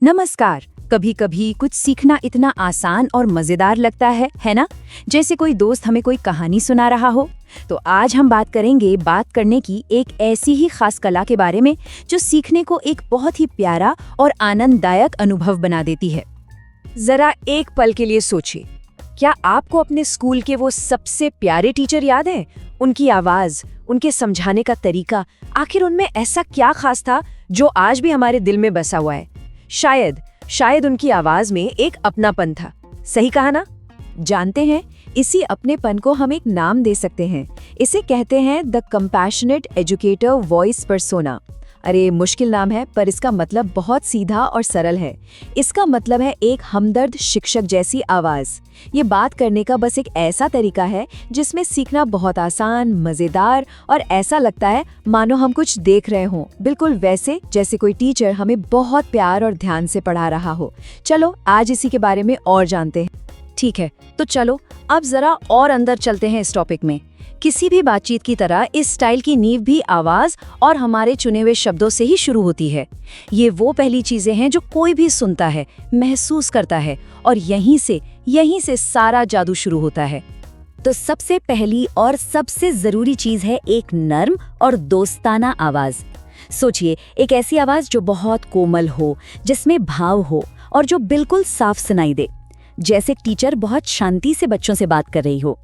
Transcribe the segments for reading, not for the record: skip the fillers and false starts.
नमस्कार। कभी कभी कुछ सीखना इतना आसान और मजेदार लगता है ना? जैसे कोई दोस्त हमें कोई कहानी सुना रहा हो। तो आज हम बात करने की एक ऐसी ही खास कला के बारे में जो सीखने को एक बहुत ही प्यारा और आनंददायक अनुभव बना देती है। जरा एक पल के लिए सोचिए, क्या आपको अपने स्कूल के वो सबसे प्यारे टीचर याद है? उनकी आवाज, उनके समझाने का तरीका, आखिर उनमें ऐसा क्या खास था जो आज भी हमारे दिल में बसा हुआ है? शायद उनकी आवाज में एक अपनापन था। सही कहा ना? जानते हैं, इसी अपनेपन को हम एक नाम दे सकते हैं। इसे कहते हैं the compassionate educator voice persona. अरे मुश्किल नाम है, पर इसका मतलब बहुत सीधा और सरल है। इसका मतलब है एक हमदर्द शिक्षक जैसी आवाज। ये बात करने का बस एक ऐसा तरीका है जिसमें सीखना बहुत आसान, मजेदार और ऐसा लगता है मानो हम कुछ देख रहे हों, बिल्कुल वैसे जैसे कोई टीचर हमें बहुत प्यार और ध्यान से पढ़ा रहा हो। चलो आज इसी के बारे में और जानते हैं। ठीक है, तो चलो अब जरा और अंदर चलते हैं इस टॉपिक में। किसी भी बातचीत की तरह इस स्टाइल की नींव भी आवाज और हमारे चुने हुए शब्दों से ही शुरू होती है। ये वो पहली चीजें हैं जो कोई भी सुनता है, महसूस करता है, और यहीं से सारा जादू शुरू होता है। तो सबसे पहली और सबसे जरूरी चीज है एक नर्म और दोस्ताना आवाज। सोचिए, एक ऐसी आवाज जो बहुत कोमल हो, जिसमें भाव हो और जो बिल्कुल साफ सुनाई दे, जैसे टीचर बहुत शांति से बच्चों से बात कर रही हो।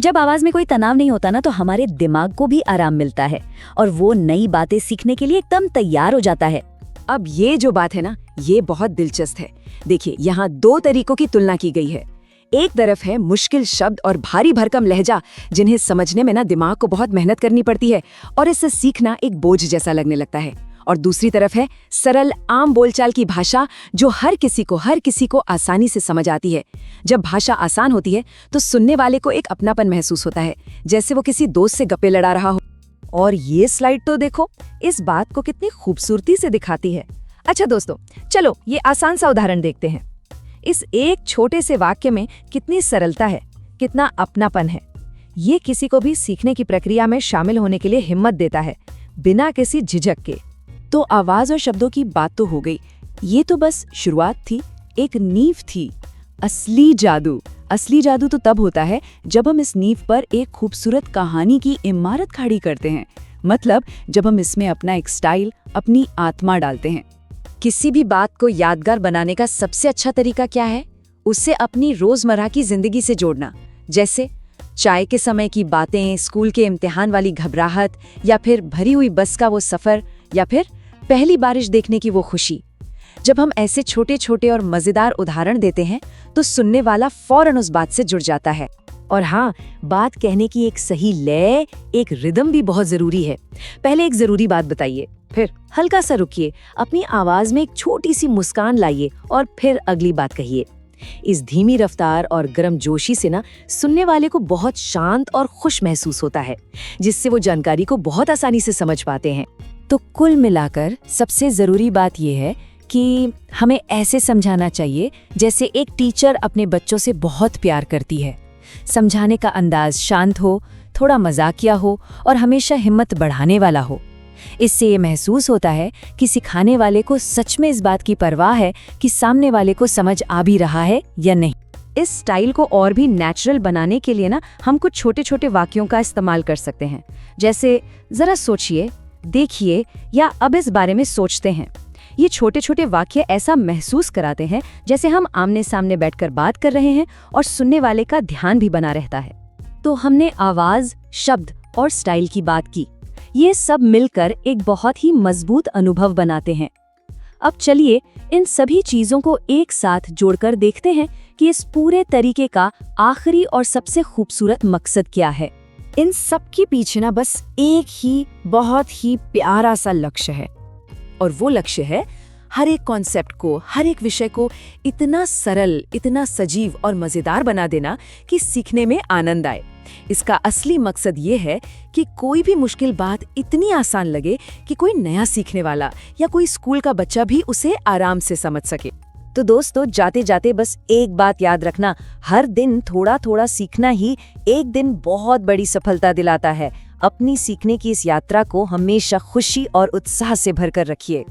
जब आवाज में कोई तनाव नहीं होता ना, तो हमारे दिमाग को भी आराम मिलता है और वो नई बातें सीखने के लिए एकदम तैयार हो जाता है। अब ये जो बात है ना, ये बहुत दिलचस्प है। देखिए, यहाँ दो तरीकों की तुलना की गई है। एक तरफ है मुश्किल शब्द और भारी भरकम लहजा, जिन्हें समझने में ना दिमाग को बहुत मेहनत करनी पड़ती है और इससे सीखना एक बोझ जैसा लगने लगता है। और दूसरी तरफ है सरल आम बोलचाल की भाषा, जो हर किसी को आसानी से समझ आती है। जब भाषा आसान होती है तो सुनने वाले को एक अपनापन महसूस होता है, जैसे वो किसी दोस्त से गप्पे लड़ा रहा हो। और ये स्लाइड तो देखो, इस बात को कितनी खूबसूरती से दिखाती है। अच्छा दोस्तों, चलो ये आसान सा उदाहरण देखते हैं। इस एक छोटे से वाक्य में कितनी सरलता है, कितना अपनापन है। ये किसी को भी सीखने की प्रक्रिया में शामिल होने के लिए हिम्मत देता है, बिना किसी झिझक के। तो आवाज और शब्दों की बात तो हो गई, ये तो बस शुरुआत थी, एक नींव थी। असली जादू तो तब होता है जब हम इस नींव पर एक खूबसूरत कहानी की इमारत खड़ी करते हैं। मतलब जब हम इसमें अपना एक स्टाइल, अपनी आत्मा डालते हैं। किसी भी बात को यादगार बनाने का सबसे अच्छा तरीका क्या है? उससे अपनी रोजमर्रा की जिंदगी से जोड़ना। जैसे चाय के समय की बातें, स्कूल के इम्तिहान वाली घबराहट, या फिर भरी हुई बस का वो सफर, या फिर पहली बारिश देखने की वो खुशी। जब हम ऐसे छोटे छोटे और मजेदार उदाहरण देते हैं तो सुनने वाला फौरन उस बात से जुड़ जाता है। और हाँ, बात कहने की एक सही लय, एक रिदम भी बहुत जरूरी है। पहले एक जरूरी बात बताइए, फिर हल्का सा रुकिए, अपनी आवाज में एक छोटी सी मुस्कान लाइए और फिर अगली बात कहिए। इस धीमी रफ्तार और गर्मजोशी से ना सुनने वाले को बहुत शांत और खुश महसूस होता है, जिससे वो जानकारी को बहुत आसानी से समझ पाते हैं। तो कुल मिलाकर सबसे जरूरी बात यह है कि हमें ऐसे समझाना चाहिए जैसे एक टीचर अपने बच्चों से बहुत प्यार करती है। समझाने का अंदाज शांत हो, थोड़ा मजाकिया हो और हमेशा हिम्मत बढ़ाने वाला हो। इससे ये महसूस होता है कि सिखाने वाले को सच में इस बात की परवाह है कि सामने वाले को समझ आ भी रहा है या नहीं। इस स्टाइल को और भी नेचुरल बनाने के लिए ना हम कुछ छोटे छोटे वाक्यों का इस्तेमाल कर सकते हैं। जैसे जरा सोचिए, देखिए, या अब इस बारे में सोचते हैं। ये छोटे छोटे वाक्य ऐसा महसूस कराते हैं जैसे हम आमने सामने बैठकर बात कर रहे हैं और सुनने वाले का ध्यान भी बना रहता है। तो हमने आवाज, शब्द और स्टाइल की बात की। ये सब मिलकर एक बहुत ही मजबूत अनुभव बनाते हैं। अब चलिए इन सभी चीजों को एक साथ जोड़कर देखते हैं कि इस पूरे तरीके का आखिरी और सबसे खूबसूरत मकसद क्या है। इन सब के पीछे ना बस एक ही बहुत ही प्यारा सा लक्ष्य है, और वो लक्ष्य है हर एक कॉन्सेप्ट को, हर एक विषय को इतना सरल, इतना सजीव और मजेदार बना देना कि सीखने में आनंद आए। इसका असली मकसद ये है कि कोई भी मुश्किल बात इतनी आसान लगे कि कोई नया सीखने वाला या कोई स्कूल का बच्चा भी उसे आराम से समझ सके। तो दोस्तों, जाते जाते बस एक बात याद रखना, हर दिन थोड़ा थोड़ा सीखना ही एक दिन बहुत बड़ी सफलता दिलाता है। अपनी सीखने की इस यात्रा को हमेशा खुशी और उत्साह से भरकर रखिए।